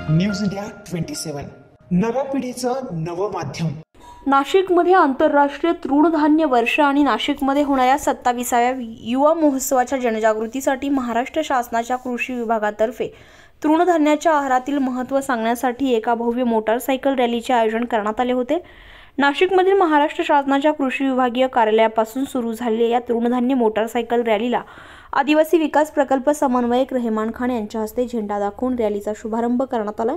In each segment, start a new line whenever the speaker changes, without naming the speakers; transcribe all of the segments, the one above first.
News India 27 नव्या पिढीचं नवं माध्यम।
नाशिकमध्ये आंतरराष्ट्रीय तृणधान्य वर्ष आणि नाशिकमध्ये होणाऱ्या 27व्या युवा महोत्सवाच्या जनजागृतीसाठी महाराष्ट्र शासनाच्या कृषी विभागातर्फे तृणधान्याच्या आहारातील महत्त्व सांगण्यासाठी एका भव्य मोटारसायकल रॅलीचे आयोजन करण्यात आले होते। नाशिकमधील महाराष्ट्र शासनाच्या कृषी विभागीय कार्यालयापासून सुरू झालेल्या या तृणधान्य मोटारसायकल रॅलीला आदिवासी विकास प्रकल्प समन्वयक रहमान खान यांच्या हस्ते झेंडा दाखवून रॅलीचा शुभारंभ करण्यात आला।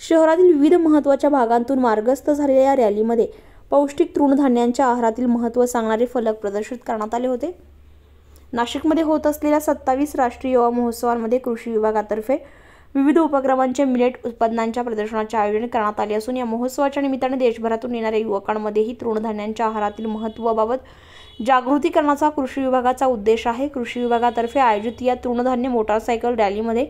शहरातील विविध महत्त्वाच्या भागांतून मार्गस्थ झालेल्या या रॅलीमध्ये पौष्टिक तृणधान्यांच्या आहारातील महत्त्व सांगणारे फलक प्रदर्शित करण्यात आले होते। नाशिकमध्ये होत असलेल्या 27 राष्ट्रीय युवा महोत्सवांमध्ये कृषी विभागातर्फे विविध उपक्रमांचे मिलेट उत्पादनांच्या प्रदर्शनाचे आयोजन करण्यात आले असून या महोत्सवाच्या निमित्ताने देशभरातून येणाऱ्या युवकांमध्येही तृणधान्यांच्या आहारातील महत्त्वाबाबत जागृती करण्याचा कृषी विभागाचा उद्देश आहे। कृषी विभागातर्फे आयोजित या तृणधान्य मोटारसायकल रॅलीमध्ये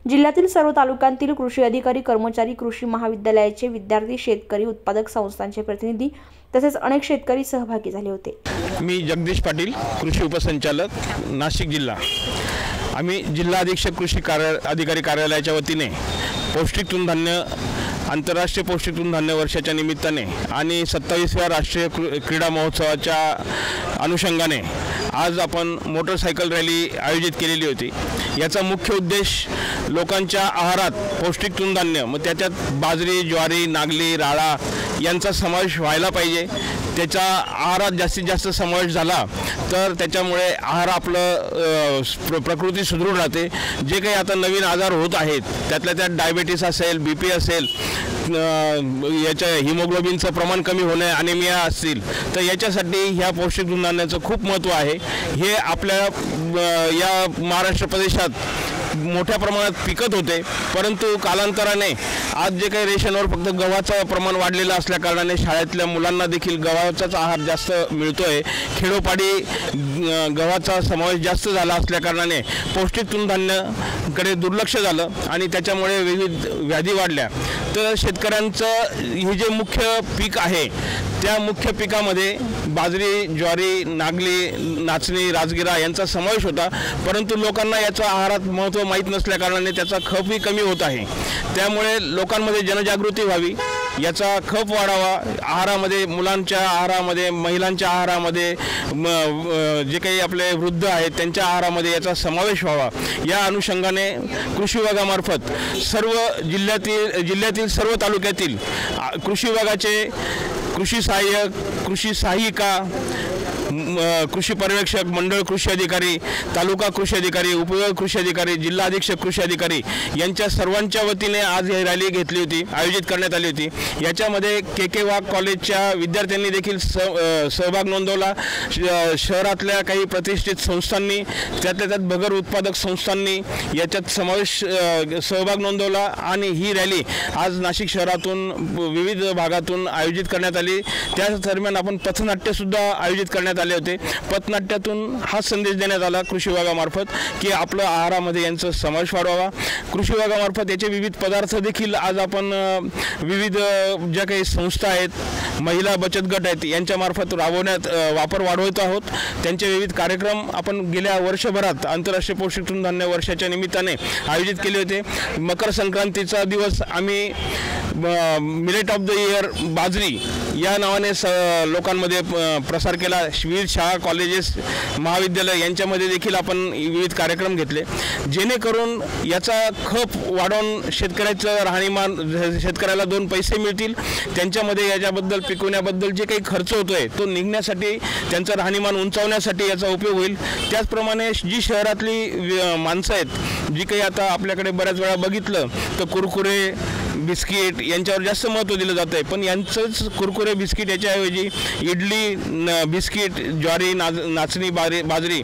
जिल्ह्यातील सर्व तालुक्यांतील कृषी अधिकारी, कर्मचारी, कृषी महाविद्यालयाचे विद्यार्थी, शेतकरी, उत्पादक संस्थांचे प्रतिनिधी तसेच अनेक शेतकरी सहभागी झाले होते।
मी जगदीश पाटील, कृषी उपसंचालक, नाशिक जिल्हा। आम्ही जिल्हा अधीक्षक कृषी अधिकारी कार्यालयाच्या वतीने पौष्टिक तृणधान्य आंतरराष्ट्रीय पौष्टिक तृणधान्य वर्षाच्या निमित्ताने आणि 27व्या राष्ट्रीय क्रीडा महोत्सवाच्या अनुषंगाने आज आपण मोटरसायकल रॅली आयोजित केलेली होती। याचा मुख्य उद्देश लोकांच्या आहारात पौष्टिक तृणधान्य, मग त्याच्यात बाजरी, ज्वारी, नागली, राळा यांचा समावेश व्हायला पाहिजे। त्याचा आहारात जास्तीत जास्त समावेश झाला तर त्याच्यामुळे आहार आपलं प्रकृती सुदृढ राहते। जे काही आता नवीन आजार होत आहेत त्यातल्या त्यात डायबिटीस असेल, BP असेल, याच्या हिमोग्लोबिनचं प्रमाण कमी होणे, अॅनिमिया असतील, तर याच्यासाठी ह्या पौष्टिक तृणधान्याचं खूप महत्त्व आहे। हे आपल्या या महाराष्ट्र प्रदेशात मोठ्या प्रमाणात पिकत होते, परंतु कालांतराने आज जे काही रेशनवर फक्त गव्हाचं प्रमाण वाढलेलं असल्या कारणाने शाळेतल्या मुलांना देखील गव्हाचाच आहार जास्त मिळतोय। खेडोपाडी गव्हाचा समावेश जास्त झाला असल्या कारणाने पौष्टिक तृणधान्याकडे दुर्लक्ष झालं आणि त्याच्यामुळे विविध व्याधी वाढल्या। तर शेतकऱ्यांचं हे जे मुख्य पीक आहे त्या मुख्य पिकामध्ये बाजरी, ज्वारी, नागली, नाचणी, राजगिरा यांचा समावेश होता, परंतु लोकांना याचा आहारात महत्त्व माहीत नसल्या कारणाने त्याचा खपही कमी होत आहे। त्यामुळे लोकांमध्ये जनजागृती व्हावी, याचा खप वाढावा, आहारामध्ये मुलांच्या आहारामध्ये, महिलांच्या आहारामध्ये, जे काही आपले वृद्ध आहेत त्यांच्या आहारामध्ये याचा समावेश व्हावा, या अनुषंगाने कृषी विभागामार्फत सर्व जिल्ह्यातील सर्व तालुक्यातील कृषी विभागाचे कृषी सहाय्यक, कृषी सहाय्यिका, कृषी पर्यवेक्षक, मंडळ कृषी अधिकारी, तालुका कृषी अधिकारी, उपविभाग कृषी अधिकारी, जिल्हा अधीक्षक कृषी अधिकारी यांच्या सर्वांच्या वतीने आज ही रॅली घेतली होती, आयोजित करण्यात आली होती। याच्यामध्ये के वाघ कॉलेजच्या विद्यार्थ्यांनी देखील सहभाग नोंदवला। शहरातल्या काही प्रतिष्ठित संस्थांनी, त्यातल्या त्यात बगर उत्पादक संस्थांनी याच्यात सहभाग नोंदवला आणि ही रॅली आज नाशिक शहरातून विविध भागातून आयोजित करण्यात आली। त्याच दरम्यान आपण पथनाट्यसुद्धा आयोजित करण्यात आले होते। पथनाट्यातून हा संदेश देण्यात आला कृषी विभागामार्फत की आपलं आहारामध्ये यांचा समावेश वाढवावा। कृषी विभागामार्फत याचे विविध पदार्थ देखील आज आपण विविध ज्या काही संस्था आहेत, महिला बचत गट आहेत यांच्यामार्फत राबवण्यात वापर वाढवत आहोत। त्यांचे विविध कार्यक्रम आपण गेल्या वर्षभरात आंतरराष्ट्रीय पौष्टिक तृणधान्य वर्षाच्या निमित्ताने आयोजित केले होते। मकर संक्रांतीचा दिवस आम्ही मिलेट ऑफ द इयर बाजरी या नावाने लोकांमध्ये प्रसार केला। विविध शाळा, कॉलेजेस, महाविद्यालय यांच्यामध्ये देखील आपण विविध कार्यक्रम घेतले, जेणेकरून याचा खप वाढवून शेतकऱ्याचं राहणीमान, शेतकऱ्याला 2 पैसे मिळतील, त्यांच्यामध्ये याच्याबद्दल पिकवण्याबद्दल जे काही खर्च होतोय तो निघण्यासाठी, त्यांचं राहणीमान उंचावण्यासाठी याचा उपयोग होईल। त्याचप्रमाणे जी शहरातली माणसं आहेत, जी काही आता आपल्याकडे बऱ्याच वेळा बघितलं तर कुरकुरे, बिस्किट यांच्यावर जास्त महत्त्व दिलं जातं आहे, पण यांचंच कुरकुरे, बिस्किट याच्याऐवजी इडली, बिस्किट, ज्वारी, नाचणी, बाजरी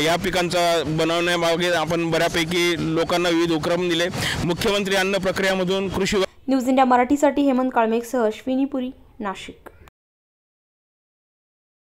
या पिकांचा बनवण्यामागे आपण बऱ्यापैकी लोकांना विविध उपक्रम दिले। मुख्यमंत्री अन्न प्रक्रियामधून कृषी
न्यूज इंडिया मराठीसाठी हेमंत काळमेघसह अश्विनी पुरी, नाशिक।